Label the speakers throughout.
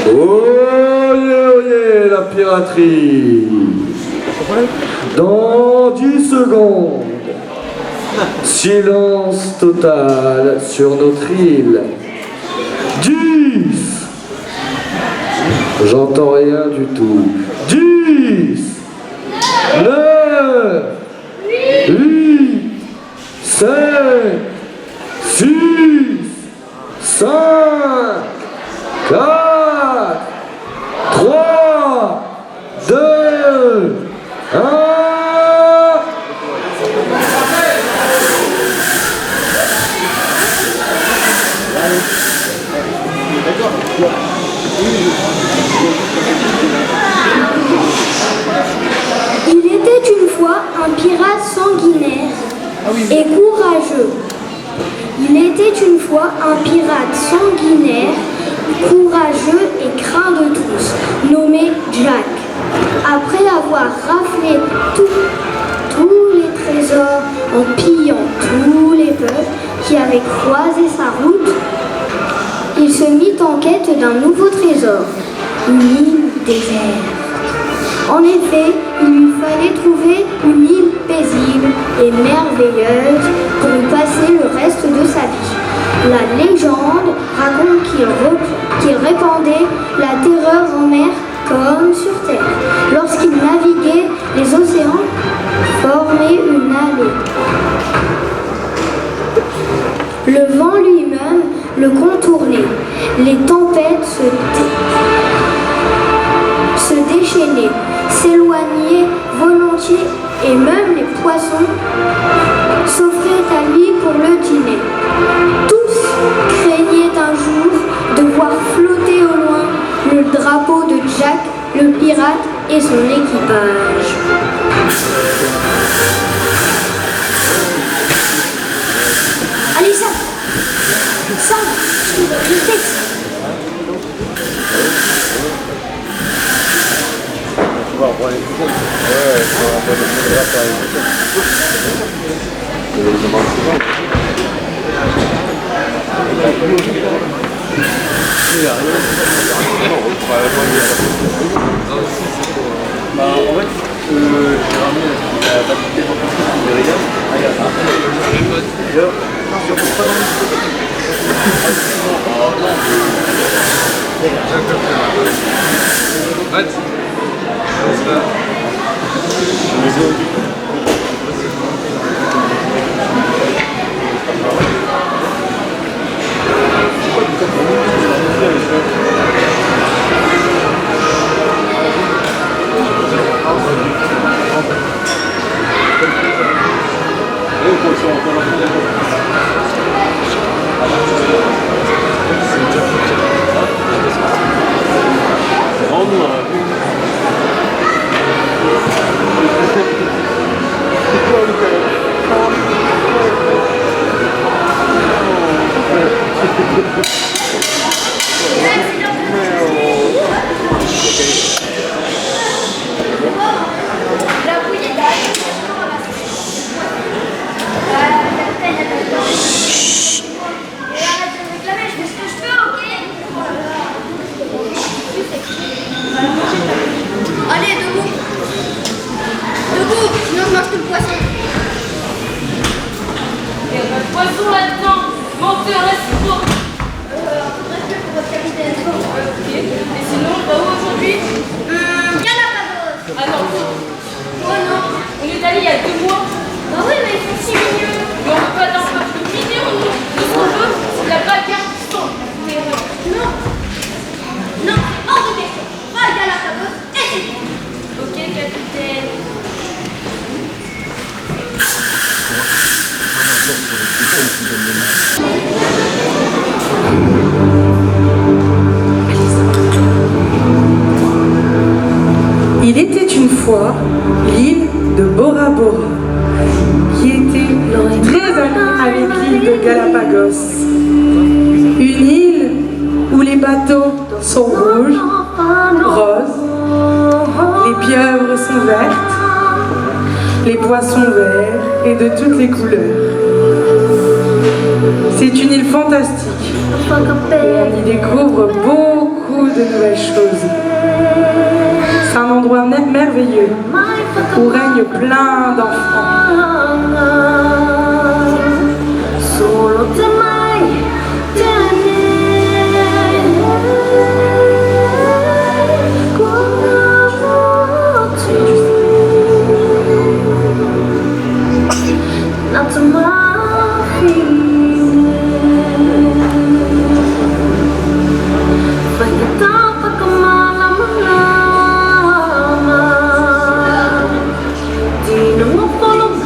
Speaker 1: Oyez, la piraterie. Dans 10 secondes, silence total sur notre île. 10. J'entends rien du tout. 10, 9, 8, 7, 6, 5, 4, 3, 2, 1.
Speaker 2: Il était une fois un pirate sanguinaire et courageux. Il était une fois un pirate sanguinaire, courageux et craint de tous, nommé Jack. Après avoir raflé tous les trésors en pillant tous les peuples qui avaient croisé sa route, il se mit en quête d'un nouveau trésor, une île déserte. En effet, il lui fallait trouver une île paisible et merveilleuse pour y passer le reste de sa vie. La légende raconte qu'il répandait la terreur en mer comme sur terre. Lorsqu'il naviguait, les océans formaient une allée. Le vent lui-même le contournait. Les tempêtes se déchaînaient, s'éloignaient volontiers et même les poissons s'offraient à lui pour le dîner. Tous craignaient un jour de voir flotter au loin le drapeau de Jack, le pirate et son équipage. Allez, Sam, je te donne le texte.
Speaker 3: Il était une fois l'île de Bora Bora, qui était très amie avec l'île de Galapagos. Une île où les bateaux sont rouges, roses, les pieuvres sont vertes, les poissons verts et de toutes les couleurs. C'est une île fantastique où on y découvre beaucoup de nouvelles belles choses. C'est un endroit merveilleux où règne plein d'enfants.
Speaker 4: Solo te mai not to my feeling. Pagkatapos ka malaman, di na mo follow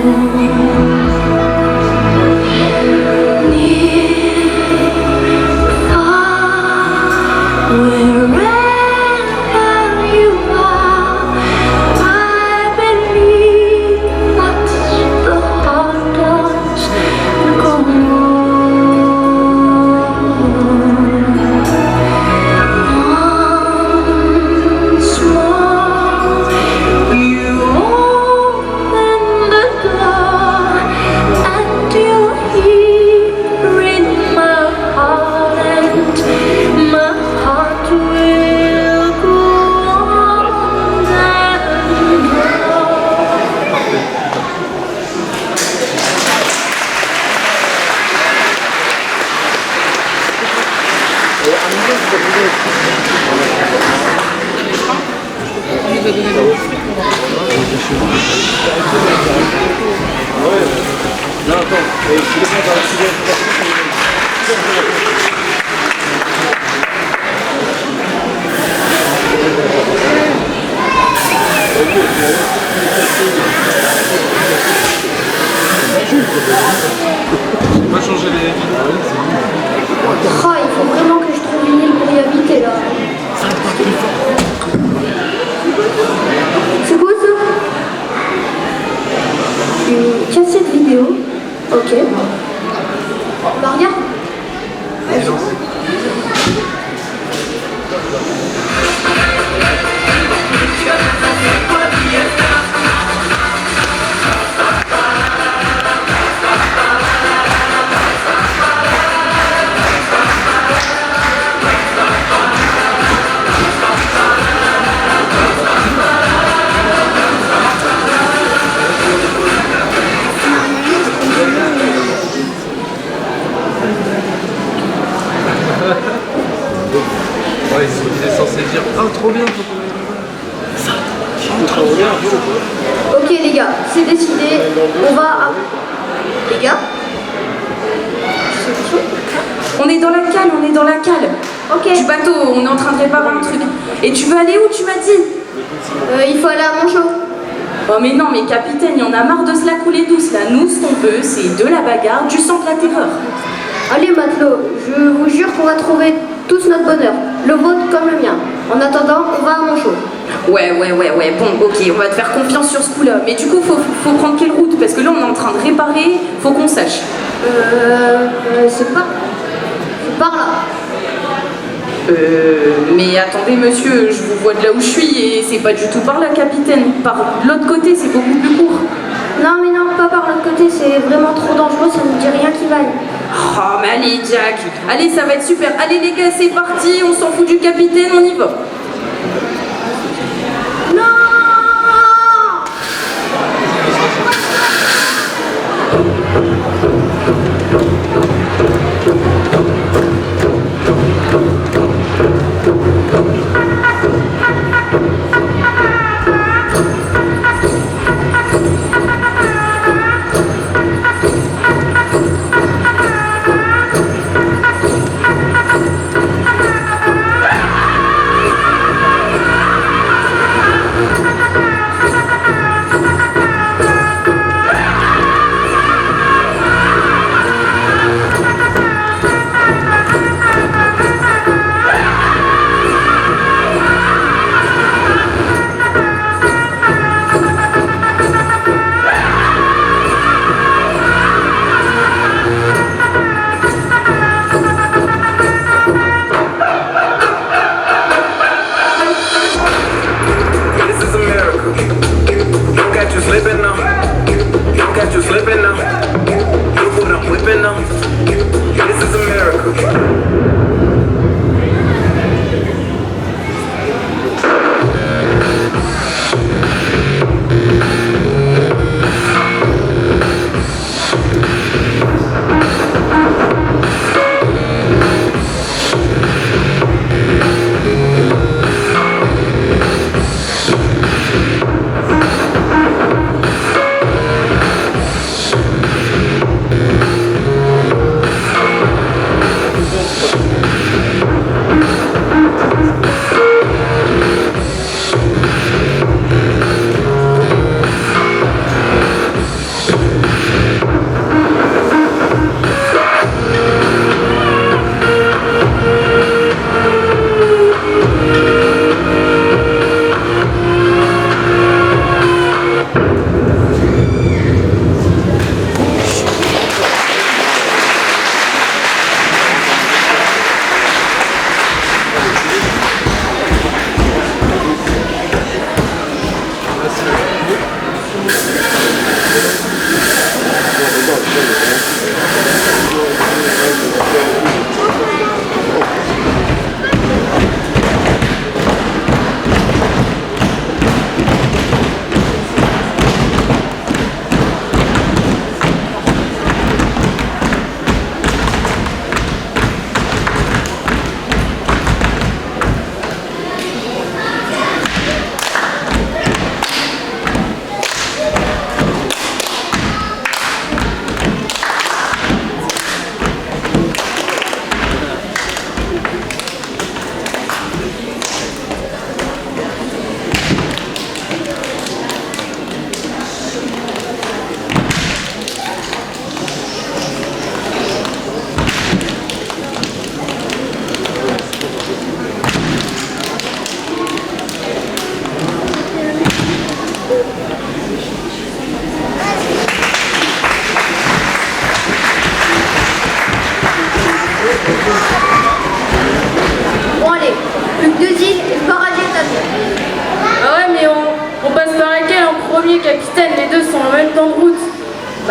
Speaker 2: Oh, il faut vraiment que je trouve une île pour y habiter là. C'est quoi ça? Une cassette vidéo. Ok. Bah regarde.
Speaker 5: Ouais, il est censé dire ah trop bien, faut qu'on aille là-bas.
Speaker 2: Ok les gars, c'est décidé. On va à... Les gars,
Speaker 3: On est dans la cale, on est dans la cale.
Speaker 2: ok.
Speaker 3: Du bateau, on est en train de réparer un truc. Et tu veux aller où, tu m'as dit?
Speaker 2: Il faut aller à Monchot.
Speaker 3: Oh mais non, mais capitaine, il y en a marre de se la couler douce là. Nous, ce qu'on veut, c'est de la bagarre, du sang, de la terreur.
Speaker 2: Allez matelots, je vous jure qu'on va trouver tous notre bonheur. Le vôtre comme le mien. En attendant, on va à Monchot.
Speaker 3: Ouais, bon, ok, on va te faire confiance sur ce coup-là. Mais du coup, faut prendre quelle route? Parce que là, on est en train de réparer, faut qu'on sache.
Speaker 2: C'est pas... C'est par là.
Speaker 3: Mais attendez, monsieur, je vous vois de là où je suis et c'est pas du tout par là, capitaine. Par l'autre côté, c'est beaucoup plus court.
Speaker 2: Non mais non, pas par l'autre côté, c'est vraiment trop dangereux, ça ne dit rien qui vaille.
Speaker 3: Oh, mais allez, Jack. Allez, ça va être super. Allez, les gars, c'est parti. On s'en fout du capitaine, on y va.
Speaker 2: Non!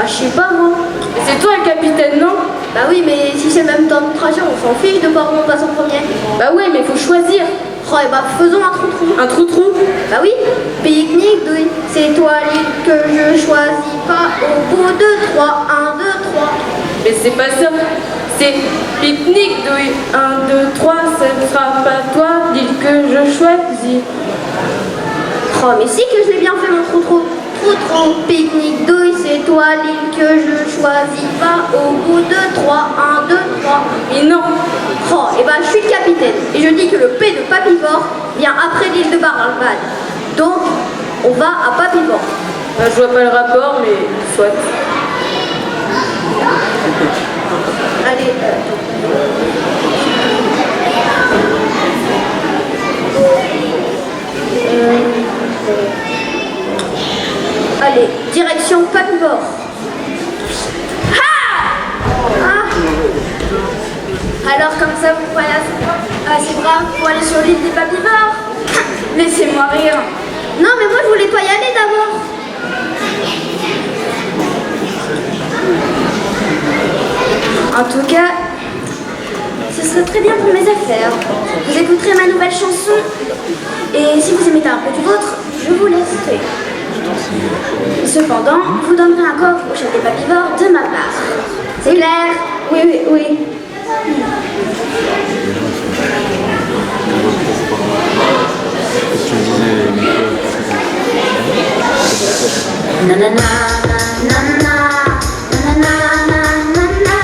Speaker 2: Bah je sais pas moi.
Speaker 3: Mais c'est toi le capitaine, non?
Speaker 2: Bah oui, mais si c'est le même temps de trajet, on s'en fiche de pas qu'on passe en premier.
Speaker 3: Bah ouais, mais faut choisir.
Speaker 2: Oh, et bah faisons un trou-trou.
Speaker 3: Un trou-trou?
Speaker 2: Bah oui, pique-nique, douille, c'est toi l'île que je choisis pas au bout de 3, 1, 2, 3.
Speaker 3: Mais c'est pas ça. C'est pique-nique, douille. 1, 2, 3, ce ne sera pas toi, l'île que je choisis.
Speaker 2: Oh, mais si que je l'ai bien fait mon trou-trou. Trou-trou, pique-nique, douille, c'est toi l'île que je choisis pas au bout de 3, 1, 2, 3.
Speaker 3: Mais non.
Speaker 2: Oh, et bah je suis le capitaine et je dis que le P de Papivore vient après l'île de Baralbad. Donc, on va à Papivore.
Speaker 3: Bah, je vois pas le rapport, mais soit.
Speaker 2: Allez. Allez, direction Papivore. Alors comme ça vous croyez assez brave pour aller sur l'île des Papivores?
Speaker 3: Laissez-moi rire.
Speaker 2: Non mais moi je voulais pas y aller d'abord. En tout cas, ce serait très bien pour mes affaires. Vous écouterez ma nouvelle chanson et si vous aimez un peu du vôtre, je vous laisserai. Cependant, vous donnerez un coffre au chef des Papivores de ma part. C'est clair? Oui, oui, oui. Nanana, nanana, nanana, nanana,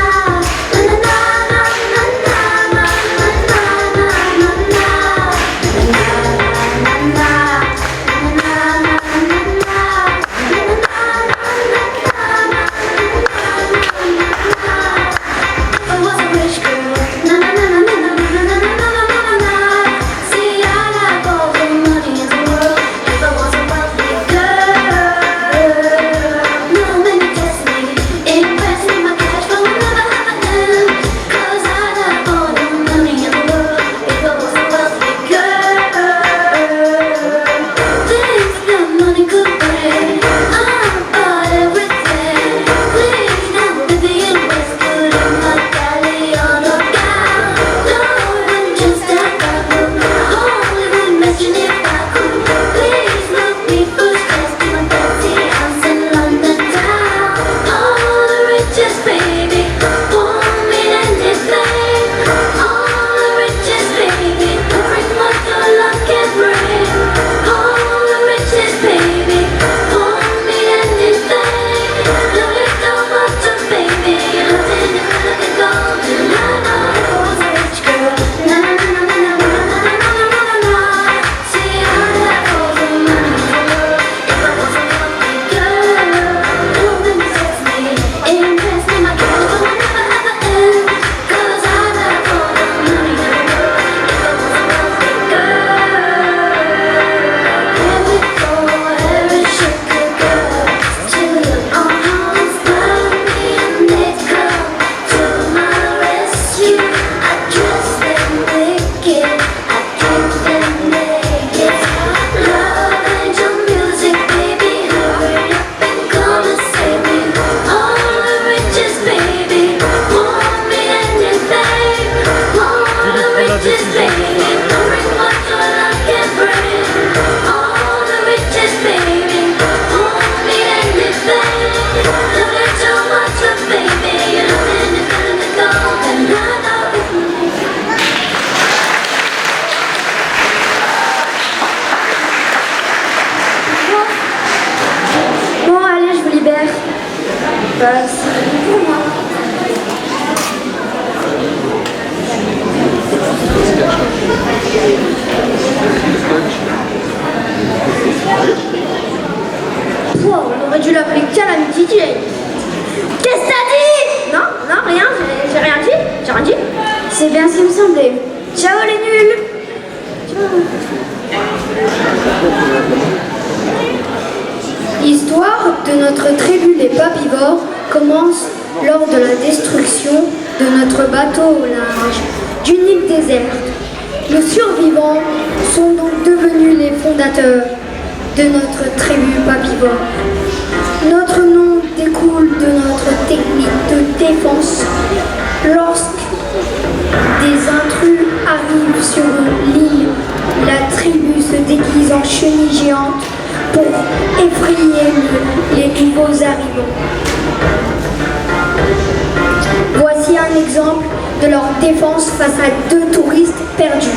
Speaker 2: I was a rich girl. Na na na na na na na na na na na. See, I have all the money in the world. If I was a wealthy girl, no one could test me, impress me. My cash flow will never have an end. 'Cause I have all the money in the world. If I was a wealthy girl, things that money could bring, I bought everything. Please never be invested in my Galliano gown. Lord, I'm just a bubble. Hollywood mention if I could. Please look me first in my fancy house in London town. All the richest baby, want me anything. All the richest baby, bring what the luck can bring. All the richest baby, want me anything. Look at so much of baby, nothing is golden. I know I was a rich girl. Na na na na na na na na na na na. See, I have all the money in the world. If I was a wealthy girl, no one would test me, impress me. My cash flow will never ever end. 'Cause I have all the money in the world. If I was a wealthy girl, every floor, every sugar girl, children on homes love me and they come to my rescue. I dress them naked, I drink them naked. Love angel music, baby, hurry up and come and save me. All the richest baby, want me anything. All the richest baby, bring what your luck can bring. All the richest baby, want me anything. Look at so much of baby, you're nothing is better than gold, and I know. Bon, allez, je vous libère. Bah, c'est pour moi. Wow, on aurait dû l'appeler Calamity Jane. Qu'est-ce que t'as dit? Non, non, rien, j'ai rien dit. J'ai rien dit. C'est bien ce qui me semblait. Ciao les nuls. L'histoire de notre tribu des Papivores commence lors de la destruction de notre bateau au large d'une île déserte. Nos survivants sont donc devenus les fondateurs de notre tribu Papivore. Notre nom découle de notre technique de défense. Lorsque des intrus arrivent sur l'île, la tribu se déguise en chenille géante pour effrayer les nouveaux arrivants. Voici un exemple de leur défense face à 2 touristes perdus.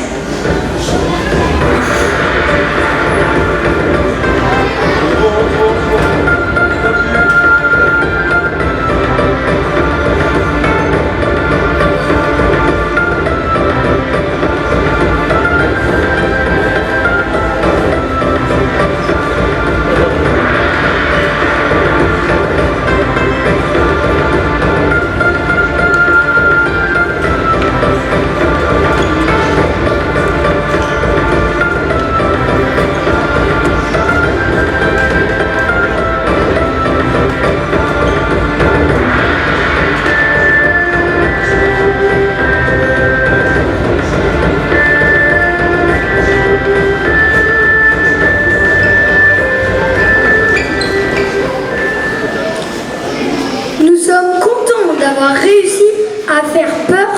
Speaker 2: À faire peur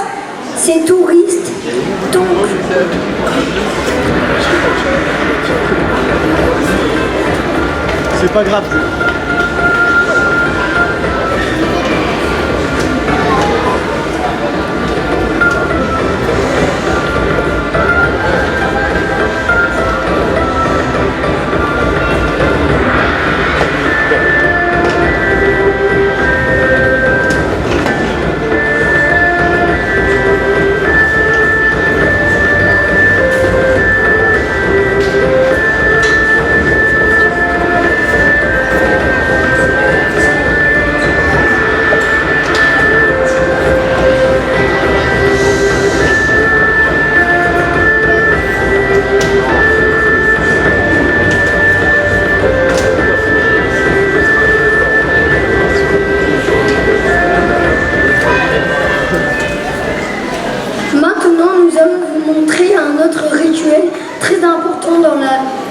Speaker 2: ces touristes. Donc,
Speaker 6: c'est pas grave.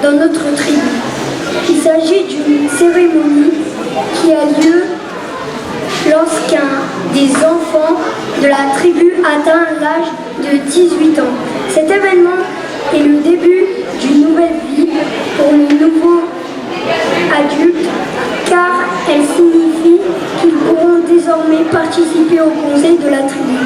Speaker 2: dans notre tribu. Il s'agit d'une cérémonie qui a lieu lorsqu'un des enfants de la tribu atteint l'âge de 18 ans. Cet événement est le début d'une nouvelle vie pour les nouveaux adultes, car elle signifie qu'ils pourront désormais participer au conseil de la tribu.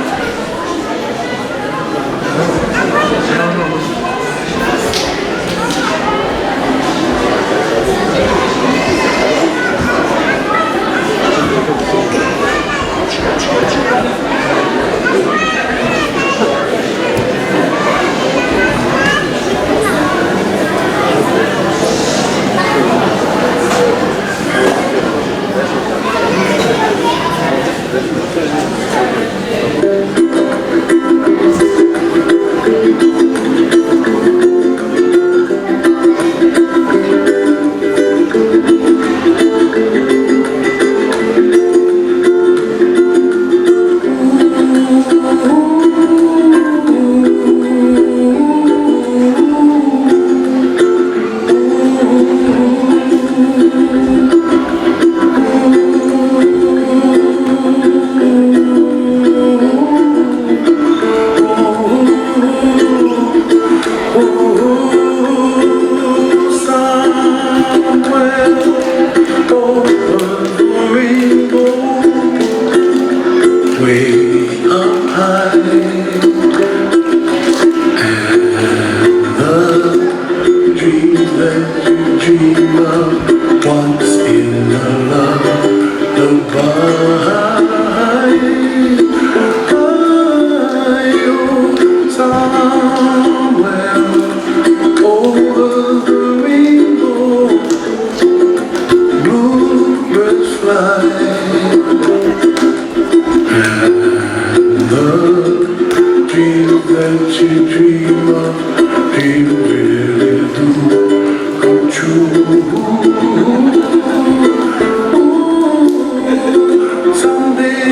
Speaker 7: Someday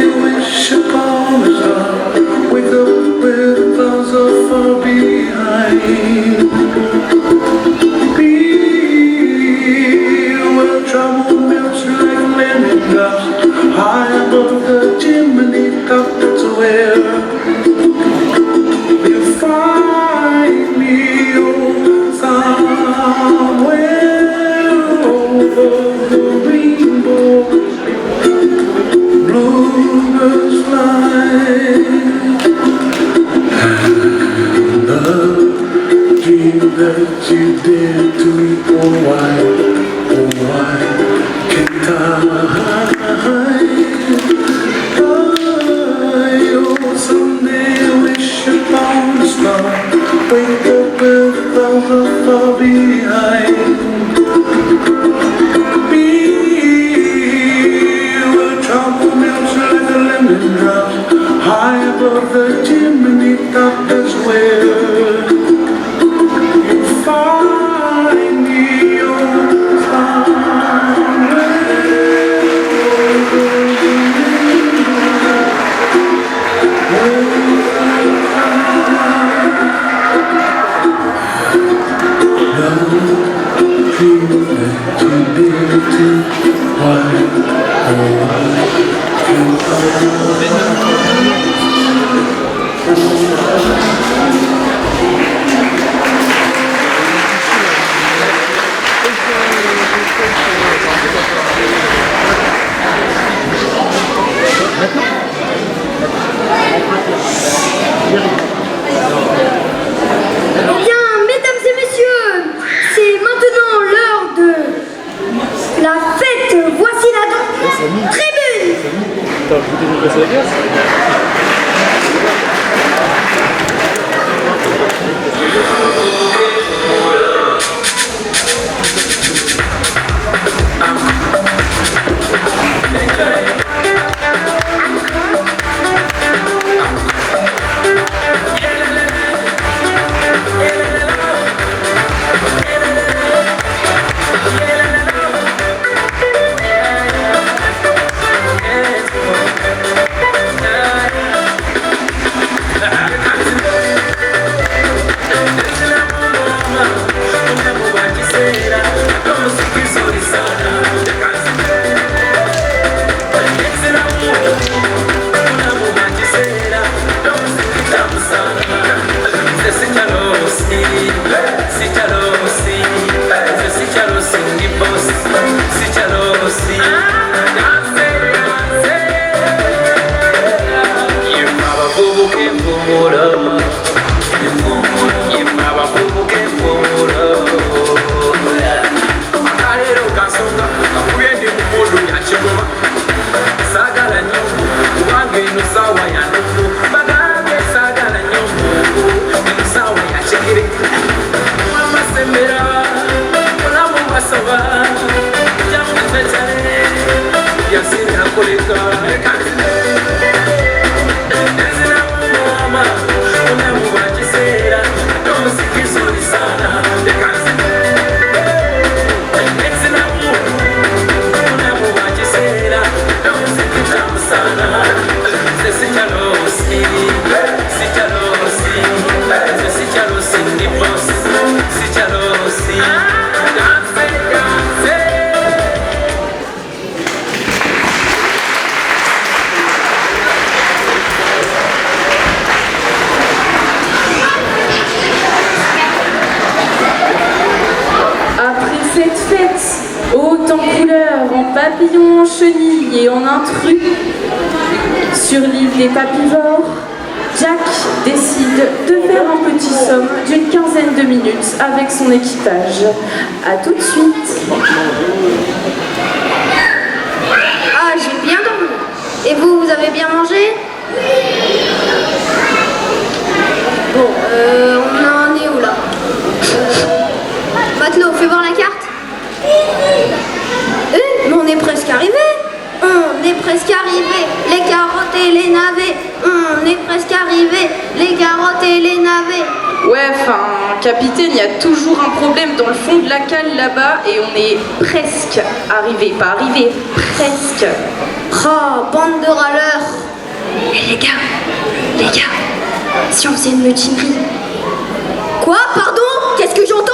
Speaker 7: bluebirds fly, and the dream that you did to me, oh why can't oh, someday wish upon a star, wake up with love far behind. High above the chimney top, that's where you find me, oh, somewhere. The dream that you did to
Speaker 2: Eh bien, mesdames et messieurs, c'est maintenant l'heure de la fête. Voici la tribune.
Speaker 6: T'as goûté de passer la glace?
Speaker 3: papillons en chenille et en intrus sur l'île des papivores, Jack décide de faire un petit somme d'une quinzaine de minutes avec son équipage. A tout de suite.
Speaker 2: Ah, j'ai bien dormi. Et vous, vous avez bien mangé? Bon, on en est où là? Matelot, fais voir la carte. Mais on est presque arrivé. On est presque arrivé. Les carottes et les navets. On est presque arrivé. Les carottes et les navets.
Speaker 3: Ouais, enfin, capitaine, il y a toujours un problème dans le fond de la cale là-bas et on est presque arrivé. Pas arrivé, presque.
Speaker 2: Ah, bande de râleurs. Et les gars, si on faisait une mutinerie. Quoi? Pardon? Qu'est-ce que j'entends?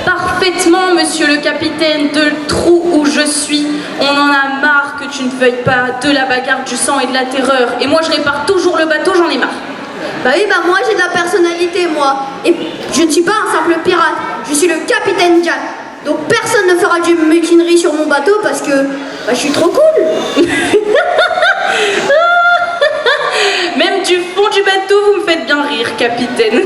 Speaker 3: Parfaitement, monsieur le capitaine, de le trou où je suis. On en a marre que tu ne veuilles pas de la bagarre, du sang et de la terreur. Et moi, je répare toujours le bateau, j'en ai marre.
Speaker 2: Bah oui, bah moi j'ai de la personnalité, moi. Et je ne suis pas un simple pirate, je suis le capitaine Jack. Donc personne ne fera de mutinerie sur mon bateau parce que bah, je suis trop cool.
Speaker 3: capitaine.
Speaker 2: Et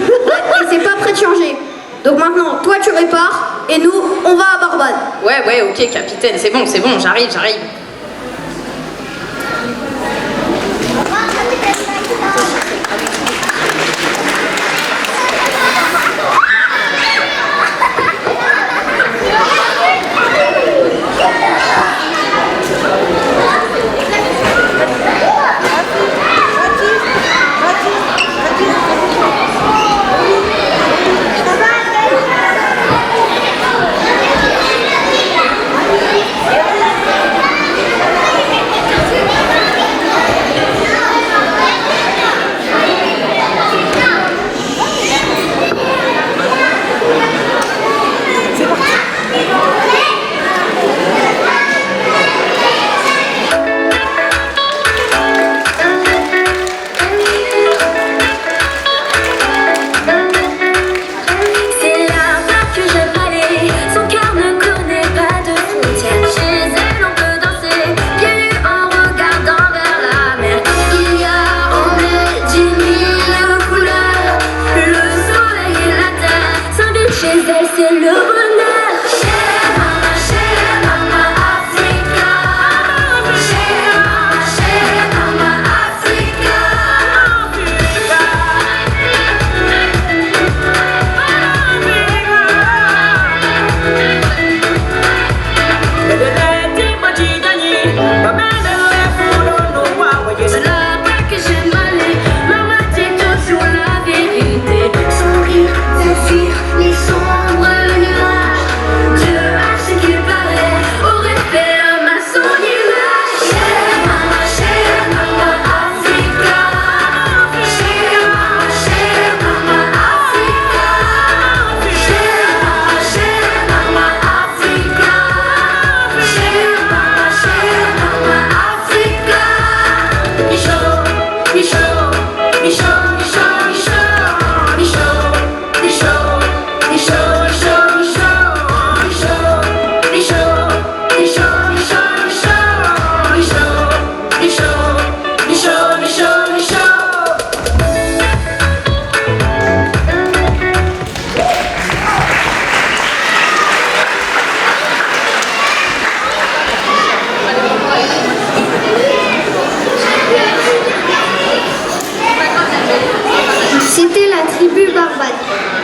Speaker 2: c'est pas prêt de changer. Donc maintenant, toi tu répares et nous, on va à Barbade.
Speaker 3: Ouais, ok, capitaine, c'est bon, j'arrive.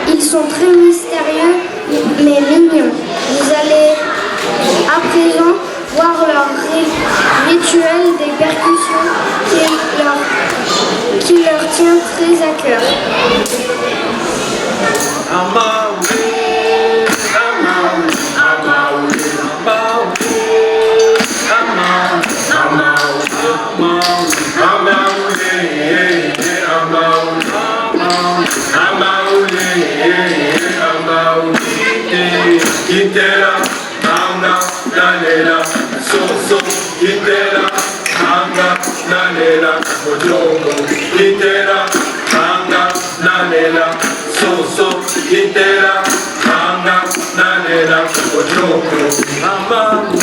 Speaker 2: Ils sont très mystérieux mais mignons. Vous allez à présent voir leur rituel des percussions qui leur tient très à cœur.
Speaker 7: Kitela, anga, nalela, so, kitela, anga, nalela, mojongo. Kitela, anga, nalela, so, kitela, anga, nalela, mojongo. Kitela,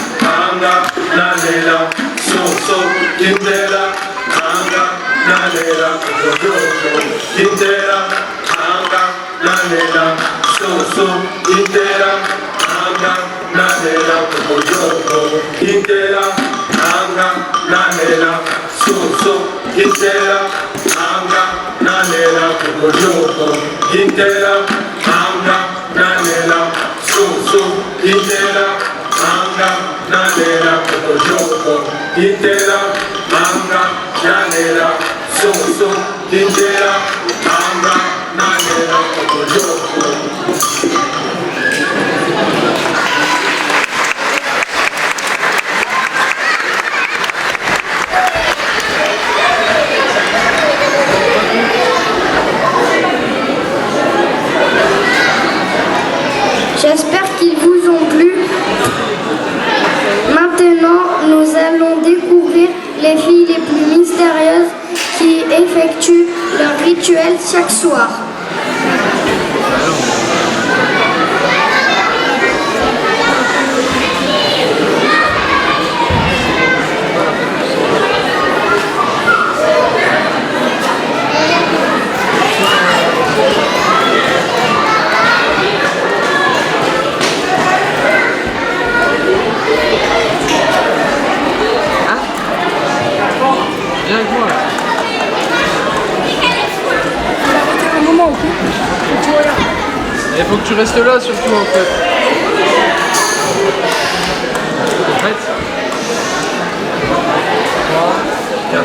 Speaker 7: anga, nalela, so, kitela, anga, nalela, mojongo. Kitela, anga, nalela, so, kitela, anga, nalela, mojongo. Kitela, anga, nalela, so, kitela, anga, nalela, mojongo. Kitela, anga, nalela, so, kitela, anga, nalela, mojongo. Kitela, anga, nalela, so, kitela, anga, nalela, mojongo.
Speaker 2: J'espère qu'ils vous ont plu. Maintenant, nous allons découvrir les filles les plus mystérieuses qui effectuent leur rituel chaque soir.
Speaker 5: Viens avec moi là. Il faut que tu restes là surtout en fait. T'es prête? 3, 4.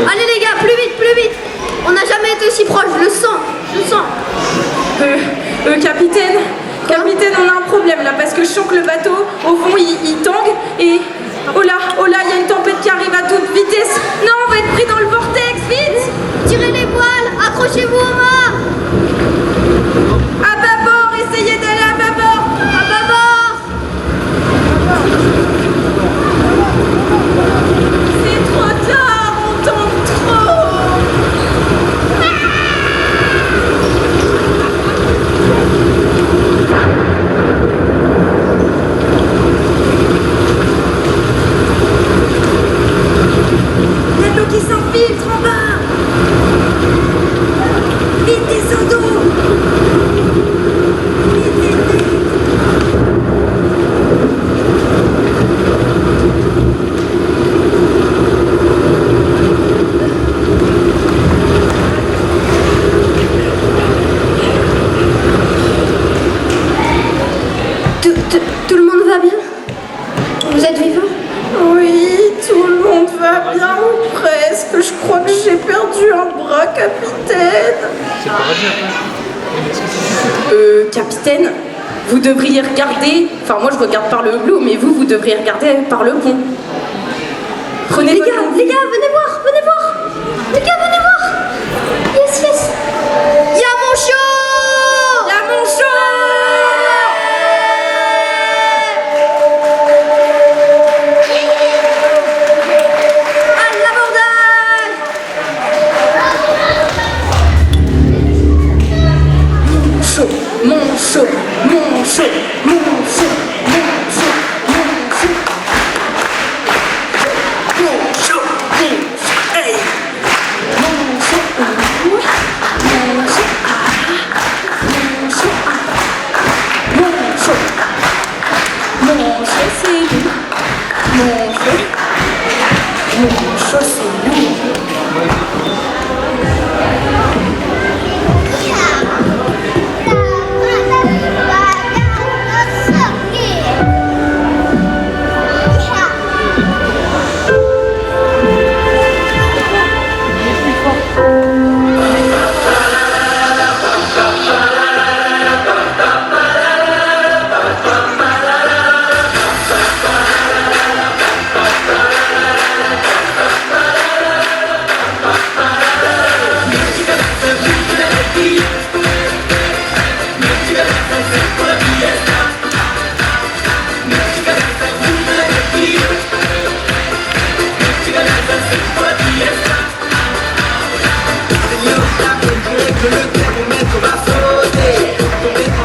Speaker 4: Allez les gars, plus vite, plus vite. On n'a jamais été aussi proche, je le sens, je le sens.
Speaker 3: Capitaine, on a un problème là parce que je sens que le bateau, au fond, il tangue et... Oh là, il y a une tempête qui arrive à toute vitesse. Non, on va être pris dans le vortex, vite!
Speaker 2: Tirez les voiles, accrochez-vous aux mâts.
Speaker 3: À bâbord, essayez d'aller à bâbord!
Speaker 2: À bâbord.
Speaker 3: C'est trop tard, on tangue trop! Il y a de l'eau qui s'infiltre en bas! Vite, descendons! Vite, vite, vite!
Speaker 2: Tout le monde va bien? Vous êtes vivants?
Speaker 3: Oui, tout le monde va bien ou presque. Je crois que j'ai perdu un bras, capitaine.
Speaker 5: C'est pas grave après.
Speaker 3: Capitaine, vous devriez regarder. Enfin, moi je regarde par le hublot, mais vous devriez regarder par le pont. Prenez votre longue
Speaker 2: Les gars, venez voir, venez voir. Les gars, venez voir. Yes, yes. Il y a mon show.
Speaker 3: Il y a mon show!
Speaker 2: À l'abordage.
Speaker 3: Chaud, mon chaud, mon chaud, mon chaud, mon chaud, mon chaud. Mon chaud, hey! Mon chaud, mon chaud, mon chaud, mon chaud. Mon chaud, c'est lui. Mon chaud, c'est lui.
Speaker 7: Le termomètre va sauter, tomber en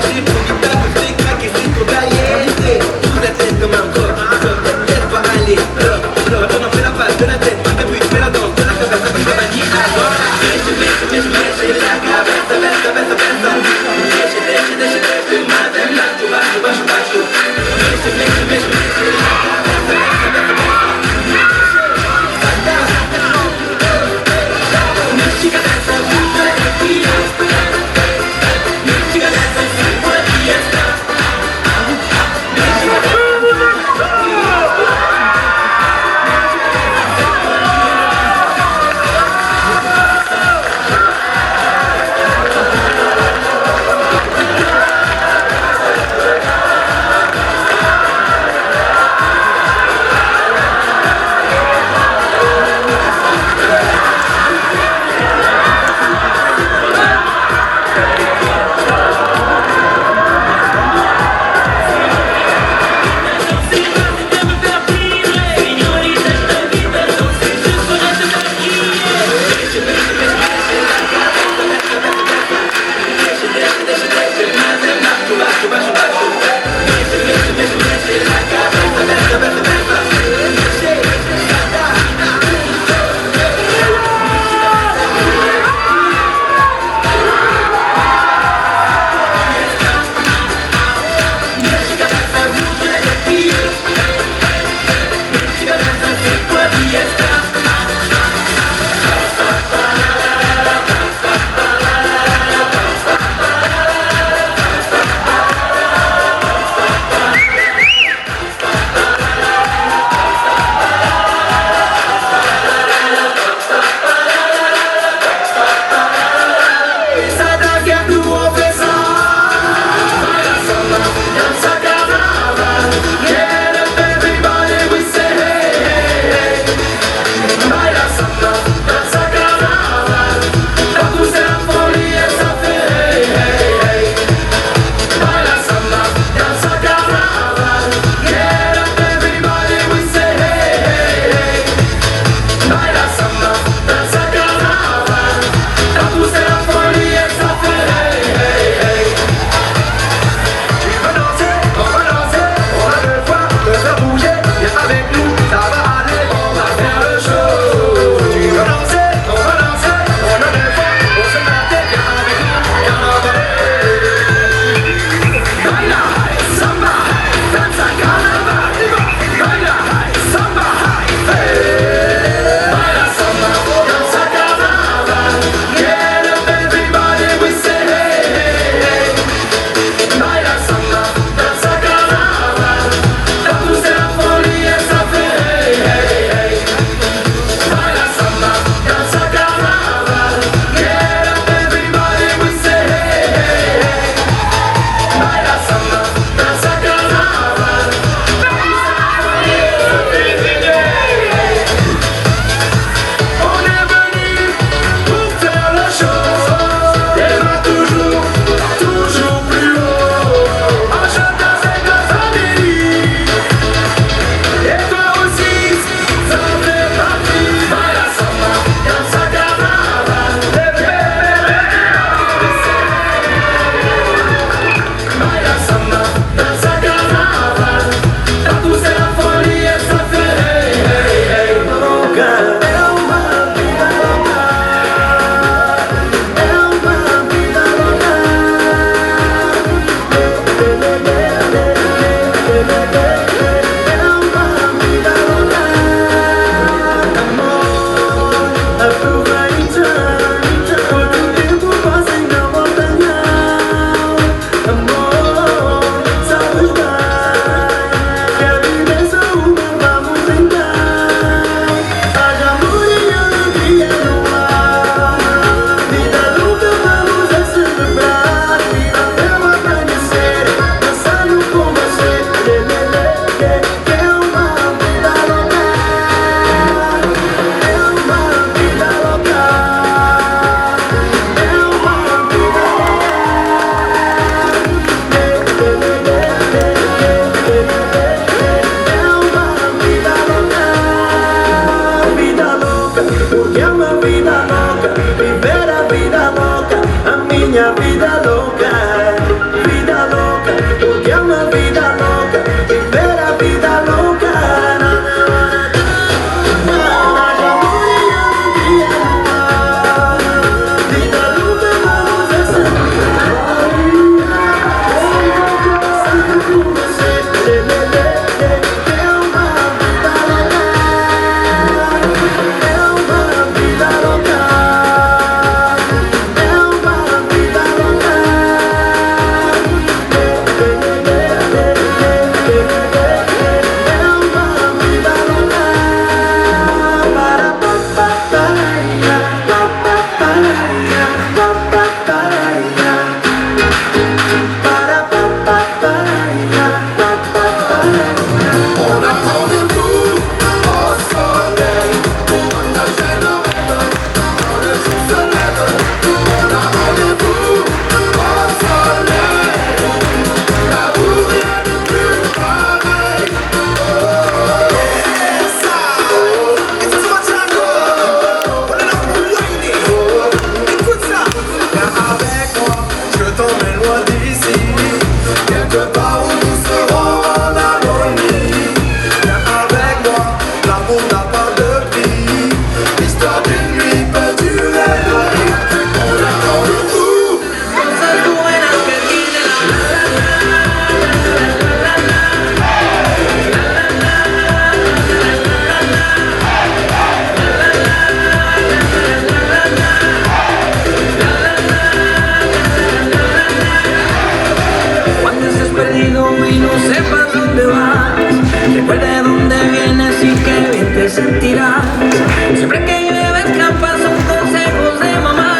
Speaker 8: Siempre que llueve escapas son consejos de mamá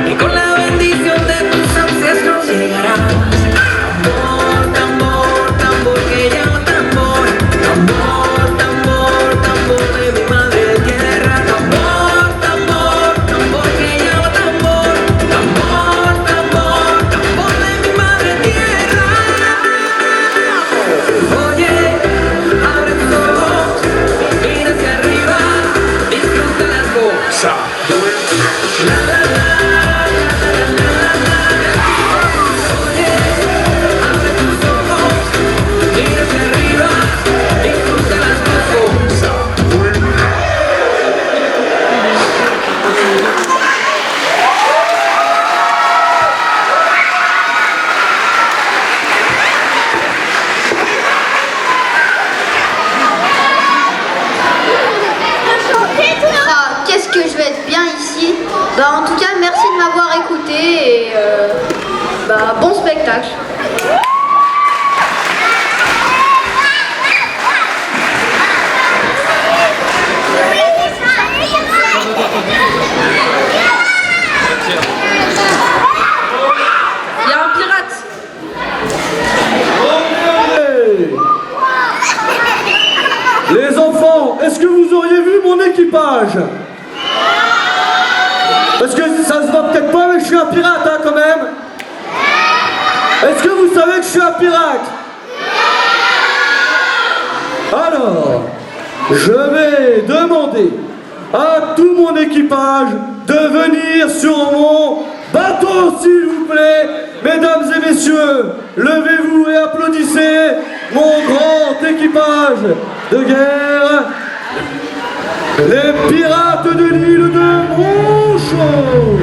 Speaker 8: y con la bendición de tus ancestros llegarás. Tambor, tambor, tambor que llama tambor. Tambor, tambor, tambor de mi madre tierra. Tambor, tambor, tambor que llama tambor. Tambor, tambor, tambor de mi madre tierra. Oye, abre tus ojos, mira hacia arriba, disfruta las cosas. La, la, la. Oye, abre tus ojos, mira hacia arriba, disfruta las cosas.
Speaker 4: Ah, qu'est-ce que je vais être bien ici. Bah, en tout cas, merci de m'avoir écouté et bah, bon spectacle.
Speaker 3: Il y a un pirate.
Speaker 1: Hey. Les enfants, est-ce que vous auriez vu mon équipage? Parce que ça se voit peut-être pas, mais je suis un pirate, hein, quand même. Est-ce que vous savez que je suis un pirate? Alors, je vais demander à tout mon équipage de venir sur mon bateau, s'il vous plaît. Mesdames et messieurs, levez-vous et applaudissez mon grand équipage de guerre, les pirates de l'île de Monchon.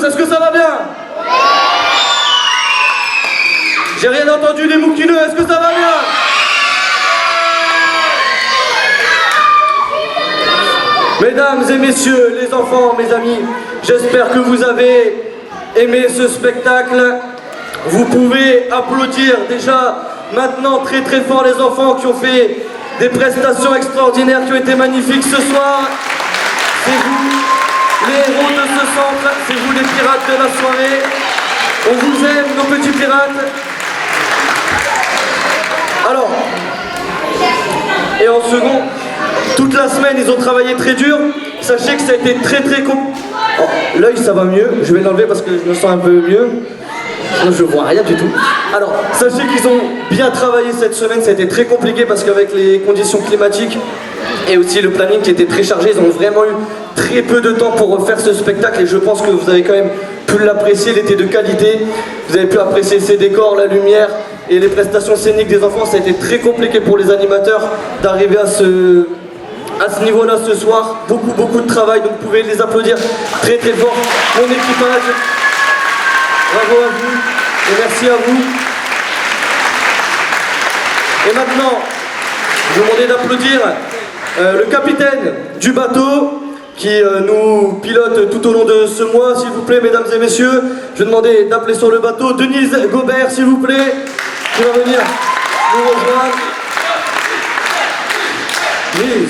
Speaker 1: Est-ce que ça va bien? J'ai rien entendu des mouquineux, est-ce que ça va bien? Mesdames et messieurs, les enfants, mes amis, j'espère que vous avez aimé ce spectacle. Vous pouvez applaudir déjà maintenant très très fort les enfants qui ont fait des prestations extraordinaires, qui ont été magnifiques ce soir. C'est vous, les héros de ce centre, c'est vous les pirates de la soirée. On vous aime, nos petits pirates. Alors, et en second, toute la semaine, ils ont travaillé très dur. Sachez que ça a été très compliqué. Oh, l'œil, ça va mieux. Je vais l'enlever parce que je me sens un peu mieux. Sinon, je vois rien du tout. Alors, sachez qu'ils ont bien travaillé cette semaine. Ça a été très compliqué parce qu'avec les conditions climatiques et aussi le planning qui était très chargé, ils ont vraiment eu très peu de temps pour refaire ce spectacle. Et je pense que vous avez quand même pu l'apprécier. Il était de qualité. Vous avez pu apprécier ses décors, la lumière et les prestations scéniques des enfants. Ça a été très compliqué pour les animateurs d'arriver à ce niveau-là ce soir. Beaucoup de travail, donc vous pouvez les applaudir très fort. Mon équipage, bravo à vous et merci à vous. Et maintenant, je vous demande d'applaudir le capitaine du bateau qui nous pilote tout au long de ce mois, s'il vous plaît, mesdames et messieurs. Je vais demander d'appeler sur le bateau Denise Gobert, s'il vous plaît, qui va venir nous rejoindre. Denise,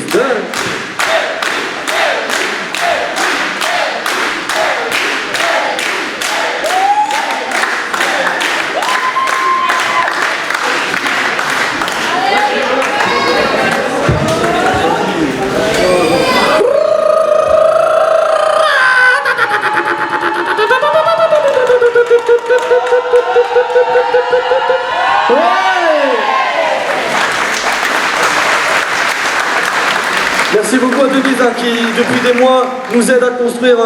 Speaker 1: merci beaucoup à Denise qui, depuis des mois, nous aide à construire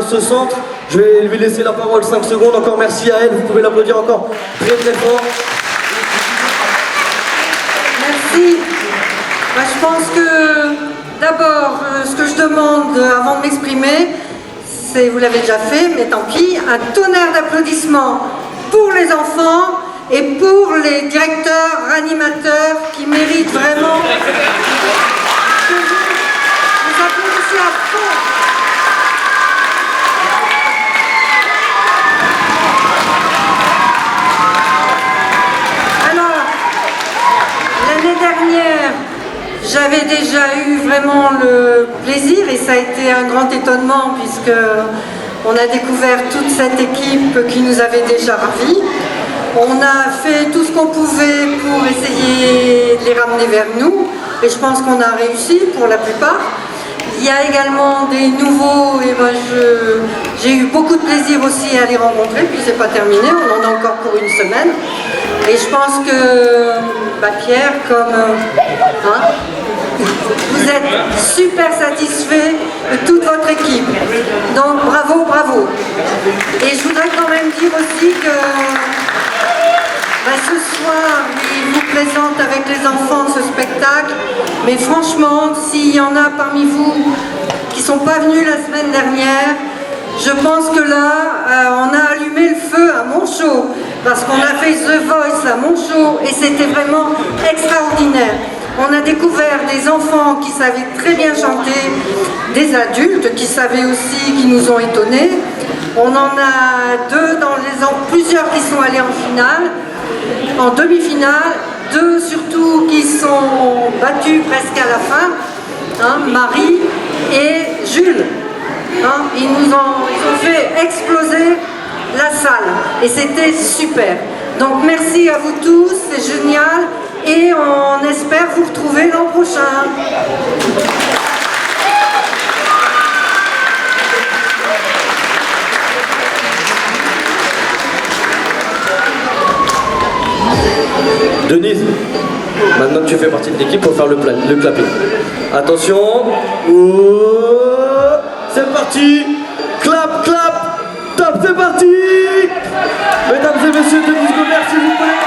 Speaker 1: ce centre. Je vais lui laisser la parole 5 secondes. Encore merci à elle. Vous pouvez l'applaudir encore très fort.
Speaker 3: Merci. Moi, je pense que d'abord, ce que je demande avant de m'exprimer, c'est, vous l'avez déjà fait, mais tant pis, un tonnerre d'applaudissements pour les enfants et pour les directeurs, animateurs qui méritent vraiment que vous applaudissez à fond. Alors, l'année dernière, j'avais déjà eu vraiment le plaisir et ça a été un grand étonnement puisque on a découvert toute cette équipe qui nous avait déjà ravis. On a fait tout ce qu'on pouvait pour essayer de les ramener vers nous et je pense qu'on a réussi pour la plupart. Il y a également des nouveaux et moi j'ai eu beaucoup de plaisir aussi à les rencontrer, puis c'est pas terminé, on en a encore pour une semaine. Et je pense que Pierre, comme vous êtes super satisfait de toute votre équipe. Donc bravo. Et je voudrais quand même dire aussi que ce soir, il vous présente avec les enfants ce spectacle. Mais franchement, s'il y en a parmi vous qui ne sont pas venus la semaine dernière, je pense que là, on a allumé le feu à Montchaux, parce qu'on a fait The Voice à Montchaux et c'était vraiment extraordinaire. On a découvert des enfants qui savaient très bien chanter, des adultes qui savaient aussi, qui nous ont étonnés. On en a plusieurs qui sont allés en finale, en demi-finale, 2 surtout qui sont battus presque à la fin, Marie et Jules. Ils ont fait exploser la salle et c'était super. Donc merci à vous tous, c'est génial et on espère vous retrouver l'an prochain.
Speaker 1: Denise, maintenant que tu fais partie de l'équipe, pour faire le clapping. Attention. C'est parti. Clap, top, c'est parti. Mesdames et messieurs, Denise Gobert, s'il vous plaît.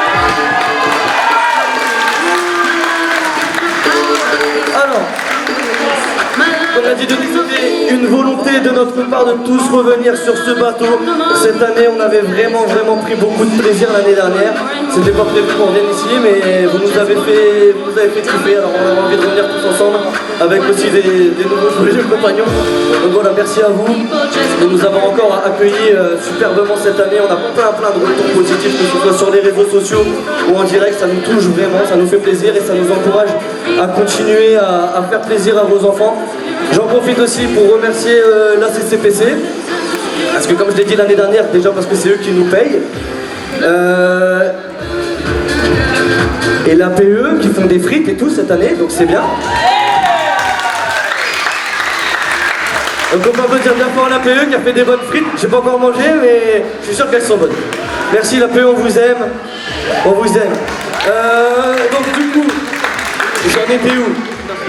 Speaker 1: Alors, comme l'a dit Denise, c'était une volonté de notre part de tous revenir sur ce bateau. Cette année, on avait vraiment pris beaucoup de plaisir l'année dernière. C'était pas prévu qu'on vienne ici, mais vous nous avez fait kiffer. Alors on avait envie de revenir tous ensemble, avec aussi des nouveaux joyeux compagnons. Donc voilà, merci à vous de nous avoir encore accueillis superbement cette année. On a plein de retours positifs, que ce soit sur les réseaux sociaux ou en direct. Ça nous touche vraiment, ça nous fait plaisir et ça nous encourage à continuer à faire plaisir à vos enfants. J'en profite aussi pour remercier la CCPC Parce que comme je l'ai dit l'année dernière, déjà parce que c'est eux qui nous payent. Et la PE qui font des frites et tout cette année, donc c'est bien. Donc on peut dire bien fort à la PE qui a fait des bonnes frites. J'ai pas encore mangé, mais je suis sûr qu'elles sont bonnes. Merci la PE, on vous aime. On vous aime. Donc du coup, j'en étais où?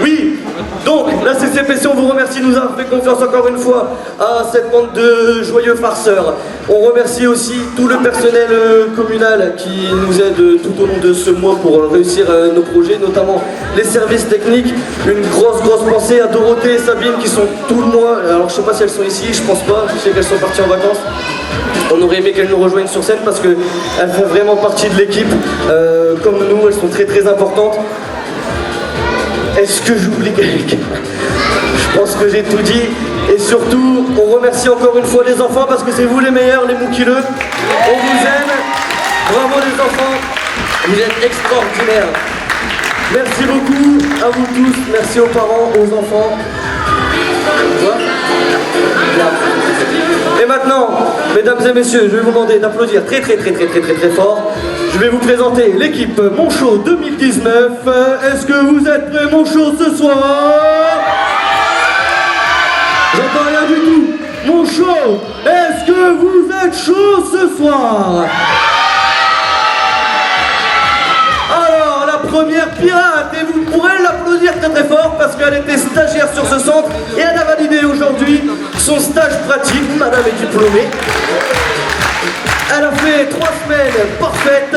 Speaker 1: Oui, donc la CCPC, on vous remercie de nous avoir fait confiance encore une fois à cette bande de joyeux farceurs. On remercie aussi tout le personnel communal qui nous aide tout au long de ce mois pour réussir nos projets, notamment les services techniques. Une grosse pensée à Dorothée et Sabine qui sont tout le mois. Alors je sais pas si elles sont ici, je pense pas, je sais qu'elles sont parties en vacances. On aurait aimé qu'elles nous rejoignent sur scène parce qu'elles font vraiment partie de l'équipe. Comme nous, elles sont très importantes. Est-ce que j'oublie quelqu'un? Je pense que j'ai tout dit. Et surtout, on remercie encore une fois les enfants parce que c'est vous les meilleurs, les moukileux. On vous aime. Bravo les enfants. Vous êtes extraordinaires. Merci beaucoup à vous tous. Merci aux parents, aux enfants. Et maintenant, mesdames et messieurs, je vais vous demander d'applaudir très fort. Je vais vous présenter l'équipe Mon Show 2019. Est-ce que vous êtes prêts, Mon Show, ce soir? J'entends rien du tout. Mon Show, est-ce que vous êtes chaud ce soir? Alors, la première pirate, et vous pourrez l'applaudir très fort parce qu'elle était stagiaire sur ce centre et elle a validé aujourd'hui son stage pratique. Madame est diplômée. Elle a fait 3 semaines parfaites.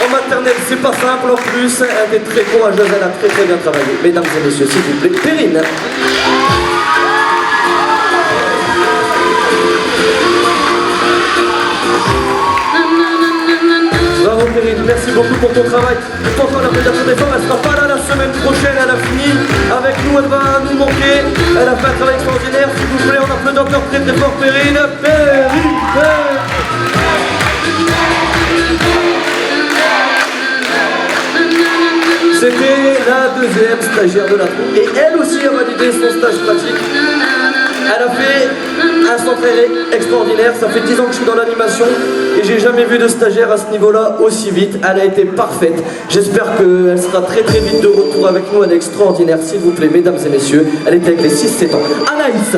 Speaker 1: En maternelle, c'est pas simple en plus. Elle est très courageuse, elle a très bien travaillé. Mesdames et messieurs, s'il vous plaît, Perrine. Bravo Perrine, merci beaucoup pour ton travail. Pourtant la pédiatre des femmes, elle sera pas là la semaine prochaine, elle a fini. Avec nous, elle va nous manquer. Elle a fait un travail extraordinaire. S'il vous plaît, on applaudit encore très fort Perrine. C'était la deuxième stagiaire de la troupe. Et elle aussi a validé son stage pratique. Elle a fait un centre extraordinaire. Ça fait 10 ans que je suis dans l'animation et j'ai jamais vu de stagiaire à ce niveau-là aussi vite. Elle a été parfaite. J'espère qu'elle sera très vite de retour avec nous. Elle est extraordinaire, s'il vous plaît, mesdames et messieurs. Elle était avec les 6-7 ans. Anaïs.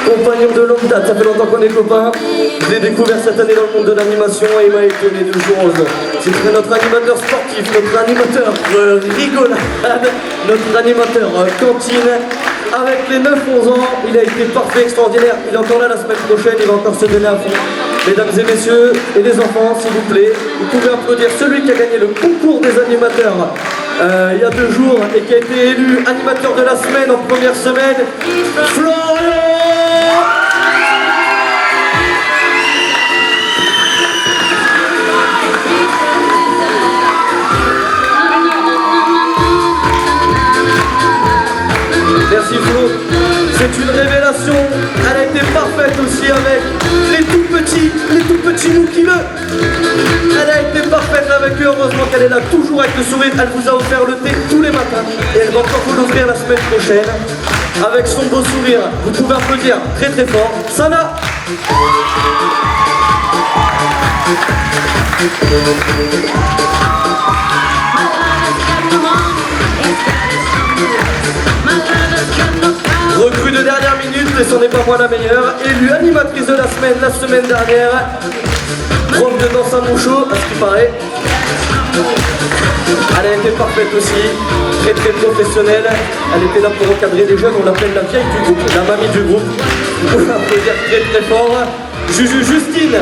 Speaker 1: Compagnon de longue date, ça fait longtemps qu'on est copains. Je l'ai découvert cette année dans le monde de l'animation et il m'a étonné de chose. C'est notre animateur sportif, notre animateur rigolade, notre animateur cantine. Avec les 9-11 ans, il a été parfait, extraordinaire. Il est encore là la semaine prochaine, il va encore se donner à fond. Mesdames et messieurs, et les enfants, s'il vous plaît, vous pouvez applaudir celui qui a gagné le concours des animateurs il y a 2 jours et qui a été élu animateur de la semaine en première semaine, Florian. Merci Flo, c'est une révélation, elle a été parfaite aussi avec les tout petits moukileux. Elle a été parfaite avec eux, heureusement qu'elle est là toujours avec le sourire. Elle vous a offert le thé tous les matins et elle va encore vous l'offrir la semaine prochaine avec son beau sourire. Vous pouvez applaudir très fort. Sana. Recrue de dernière minute, et ce n'est pas moi la meilleure. Élue animatrice de la semaine dernière. Prof de danse à Mon Show, à ce qui paraît. Elle a été parfaite aussi, très professionnelle. Elle était là pour encadrer les jeunes, on l'appelle la vieille du groupe, la mamie du groupe. On peut l'applaudir très fort. Juju Justine.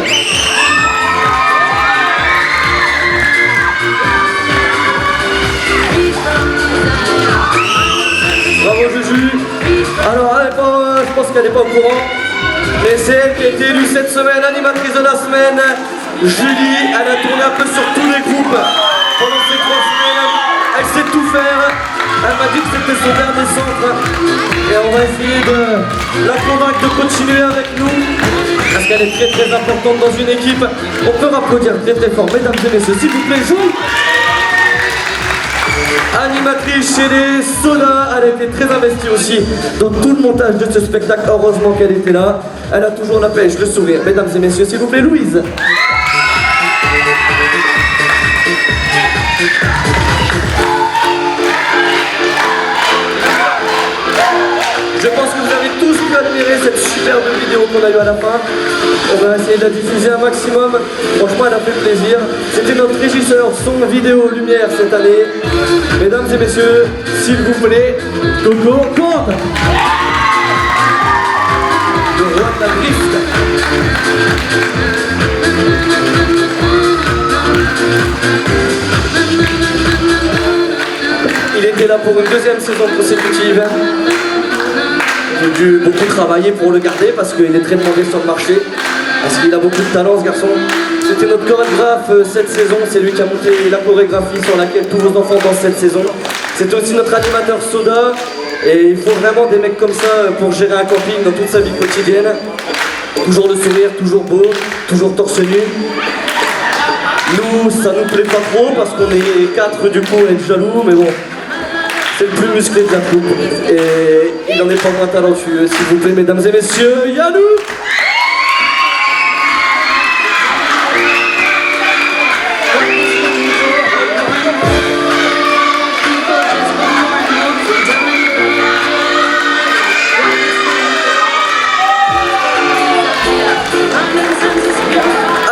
Speaker 1: Bravo Juju. Alors je pense qu'elle n'est pas au courant, mais c'est elle qui a été élue cette semaine animatrice de la semaine. Julie, elle a tourné un peu sur tous les groupes pendant ces 3 semaines. Elle sait tout faire. Elle m'a dit que c'était son dernier centre. Et on va essayer de la convaincre de continuer avec nous. Parce qu'elle est très importante dans une équipe. On peut applaudir très fort, mesdames et messieurs, s'il vous plaît, joue. Animatrice chez les Soda, elle a été très investie aussi dans tout le montage de ce spectacle. Heureusement qu'elle était là. Elle a toujours la pêche, le sourire. Mesdames et messieurs, s'il vous plaît, Louise. Je pense que vous avez tous pu admirer cette superbe vidéo qu'on a eue à la fin. On va essayer de la diffuser un maximum. Franchement, elle a fait plaisir. C'était notre régisseur son, vidéo, lumière cette année. Mesdames et messieurs, s'il vous plaît, Coco Conte, le roi de la drift. Il était là pour une deuxième saison consécutive. J'ai dû beaucoup travailler pour le garder parce qu'il est très demandé sur le marché. Parce qu'il a beaucoup de talent, ce garçon. C'était notre chorégraphe cette saison. C'est lui qui a monté la chorégraphie sur laquelle tous vos enfants dansent cette saison. C'était aussi notre animateur Soda. Et il faut vraiment des mecs comme ça pour gérer un camping dans toute sa vie quotidienne. Toujours le sourire, toujours beau, toujours torse nu. Nous, ça nous plaît pas trop parce qu'on est 4 du coup à être jaloux, mais bon. C'est le plus musclé de la troupe et il n'en est pas moins talentueux. S'il vous plaît, mesdames et messieurs, Yannou.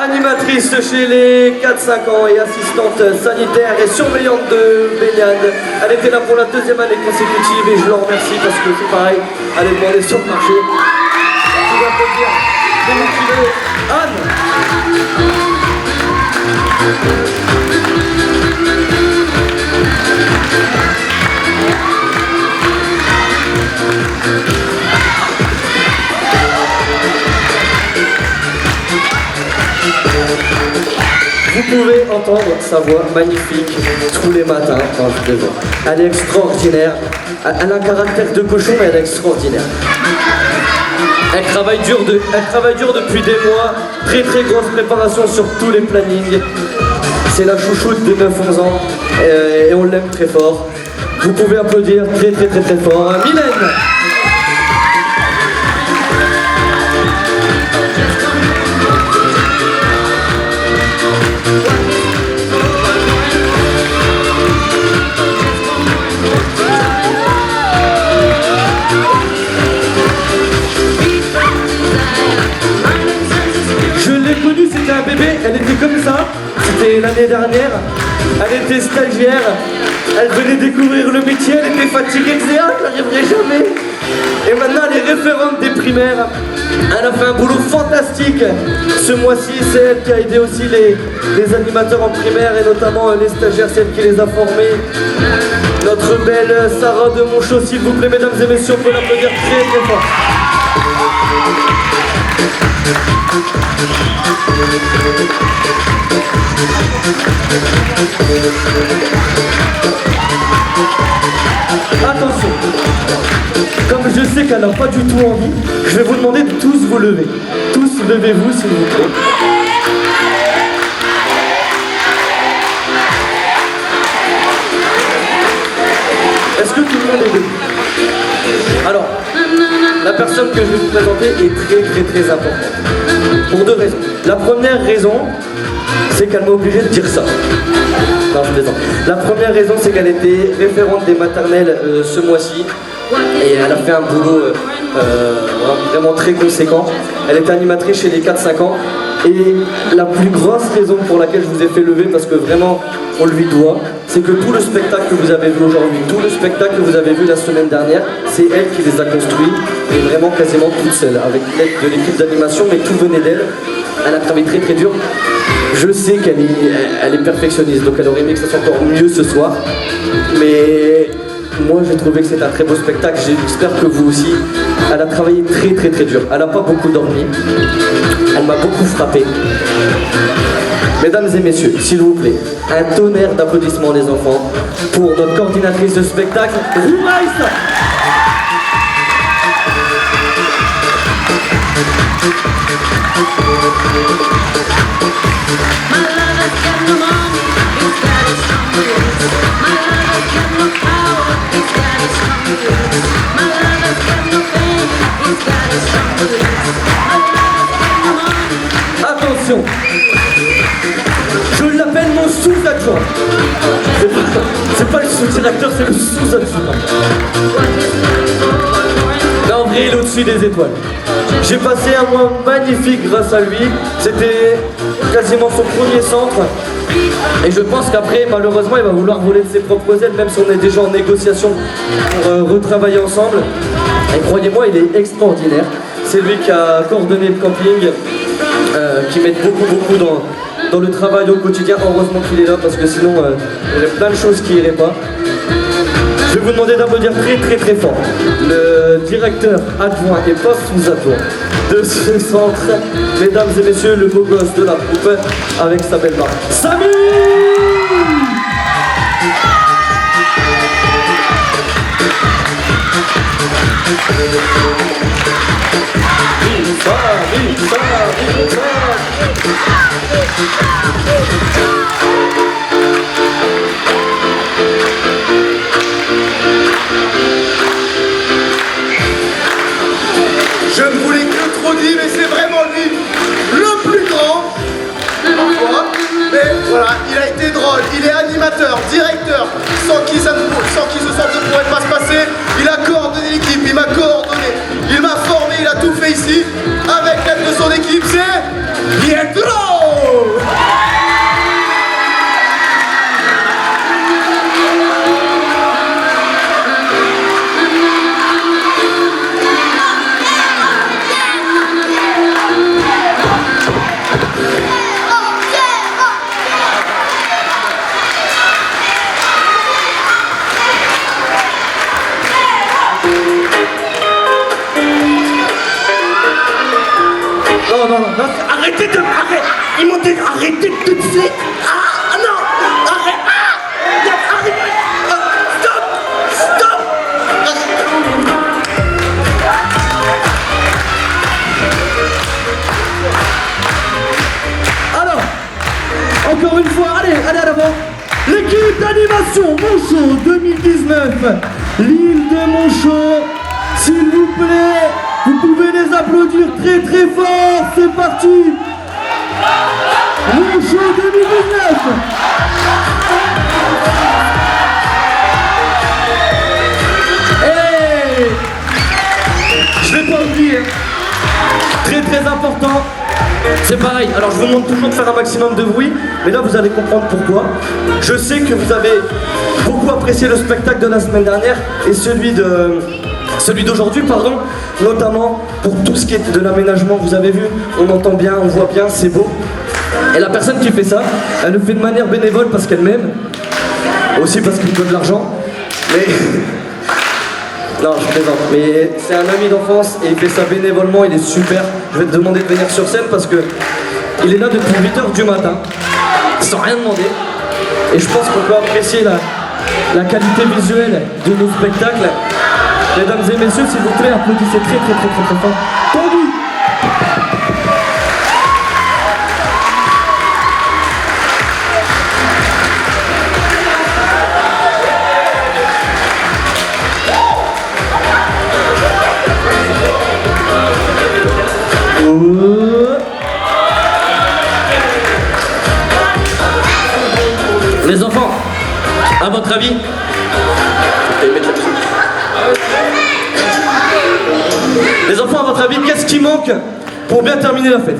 Speaker 1: Animatrice chez les 4-5 ans et assistante sanitaire et surveillante de baignade. Elle était là pour la deuxième année consécutive et je l'en remercie parce que c'est pareil, elle est demandée sur le marché. On va applaudir, démotivée, Anne. Vous pouvez entendre sa voix magnifique tous les matins quand je devant. Elle est extraordinaire. Elle a un caractère de cochon, mais elle est extraordinaire. Elle travaille dur depuis des mois. Très très grosse préparation sur tous les plannings. C'est la chouchoute de 9-11 ans et on l'aime très fort. Vous pouvez applaudir très très très très fort Mylène. C'était un bébé, elle était comme ça, c'était l'année dernière, elle était stagiaire, elle venait découvrir le métier, elle était fatiguée, elle disait « Ah, je n'arriverai jamais !» Et maintenant elle est référente des primaires, elle a fait un boulot fantastique. Ce mois-ci, c'est elle qui a aidé aussi les animateurs en primaire et notamment les stagiaires, c'est elle qui les a formés. Notre belle Sarah de Monchaux, s'il vous plaît, mesdames et messieurs, on peut l'applaudir très très fort. Attention, comme je sais qu'elle n'a pas du tout envie, je vais vous demander de tous vous lever. Tous levez-vous s'il vous plaît. Est-ce que tout le monde est debout? Alors, la personne que je vais vous présenter est très très très importante. Pour deux raisons. La première raison, c'est qu'elle m'a obligé de dire ça. Non, je plaisante. La première raison, c'est qu'elle était référente des maternelles ce mois-ci. Et elle a fait un boulot vraiment très conséquent. Elle était animatrice chez les 4-5 ans. Et la plus grosse raison pour laquelle je vous ai fait lever, parce que vraiment on lui doit, c'est que tout le spectacle que vous avez vu aujourd'hui, tout le spectacle que vous avez vu la semaine dernière, c'est elle qui les a construits, et vraiment quasiment toute seule, avec l'aide de l'équipe d'animation, mais tout venait d'elle. Elle a travaillé très très dur. Je sais qu'elle est perfectionniste, donc elle aurait aimé que ça soit encore mieux ce soir. Mais moi j'ai trouvé que c'était un très beau spectacle, j'espère que vous aussi. Elle a travaillé très très très dur, elle n'a pas beaucoup dormi, elle m'a beaucoup frappé. Mesdames et messieurs, s'il vous plaît, un tonnerre d'applaudissements les enfants pour notre coordinatrice de spectacle, Roumaïs.
Speaker 8: My lover's got no money, he's got his own bills. My lover's got
Speaker 1: sous-directeur, c'est le sous-adjudant. Non, en vrai, il est au-dessus des étoiles. J'ai passé un mois magnifique grâce à lui. C'était quasiment son premier centre. Et je pense qu'après, malheureusement, il va vouloir voler de ses propres ailes, même si on est déjà en négociation pour retravailler ensemble. Et croyez-moi, il est extraordinaire. C'est lui qui a coordonné le camping, qui m'aide beaucoup dans le travail au quotidien. Heureusement qu'il est là, parce que sinon, il y aurait plein de choses qui iraient pas. Je vais vous demander d'applaudir très fort le directeur adjoint et pas sous-adjoint de ce centre, mesdames et messieurs, le beau gosse de la troupe avec sa belle barbe, Samy!
Speaker 9: Je ne voulais que trop dire, mais c'est vraiment lui le plus grand, parfois. Mais voilà, il a été drôle, il est animateur, directeur, sans qui ce centre ne pourrait pas se passer. Il a coordonné l'équipe, il m'a coordonné, il m'a formé, il a tout fait ici. Avec l'aide de son équipe, c'est Pietro!
Speaker 1: Non, arrêtez de... Ils m'ont dit arrêtez tout de suite. Ah non, arrête. Stop. Alors, encore une fois, allez à l'avant. L'équipe d'animation Monchaux 2019, l'île de Monchaux, s'il vous plaît. Vous pouvez les applaudir très fort, c'est parti! Monchaux 2019! Hey! Je vais pas oublier, très important, c'est pareil, alors je vous demande toujours de faire un maximum de bruit, mais là vous allez comprendre pourquoi. Je sais que vous avez beaucoup apprécié le spectacle de la semaine dernière et celui d'aujourd'hui, pardon, notamment pour tout ce qui est de l'aménagement. Vous avez vu, on entend bien, on voit bien, c'est beau. Et la personne qui fait ça, elle le fait de manière bénévole parce qu'elle m'aime, aussi parce qu'il me donne de l'argent, mais... Non, je plaisante, mais c'est un ami d'enfance et il fait ça bénévolement, il est super. Je vais te demander de venir sur scène parce que il est là depuis 8h du matin, sans rien demander. Et je pense qu'on peut apprécier la qualité visuelle de nos spectacles. Mesdames et messieurs, s'il vous plaît, applaudissez très fort. Tendu. Les enfants, à votre avis, qu'est-ce qui manque pour bien terminer la fête?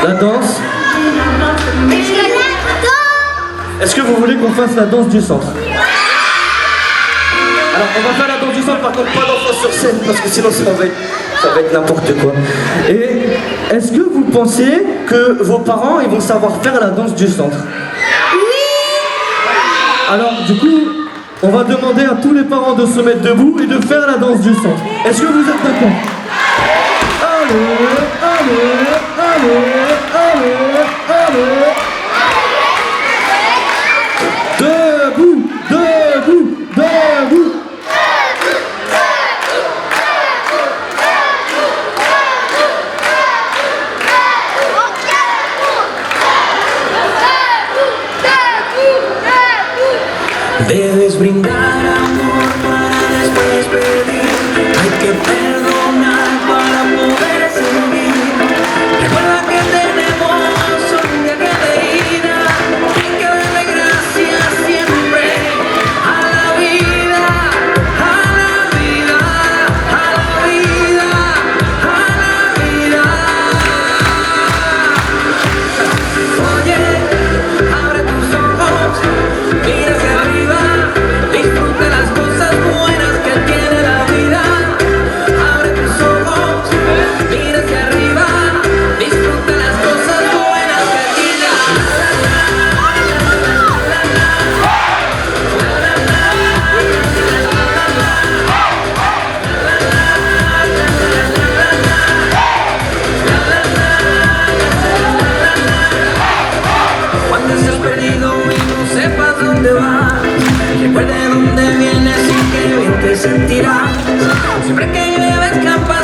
Speaker 1: La danse. Est-ce que vous voulez qu'on fasse la danse du centre? Alors on va faire la danse du centre, par contre pas d'enfants sur scène parce que sinon ça va être n'importe quoi. Et est-ce que vous pensez que vos parents ils vont savoir faire la danse du centre? Oui. Alors du coup, on va demander à tous les parents de se mettre debout et de faire la danse du centre. Est-ce que vous êtes d'accord? Allez. Debout.
Speaker 8: Debes brindar amor para después pedir. Hay que perdonar para poder seguir. Recuerda que tenemos un día que Recuerde dónde vienes y qué bien te sentirás. Siempre que bebes capaz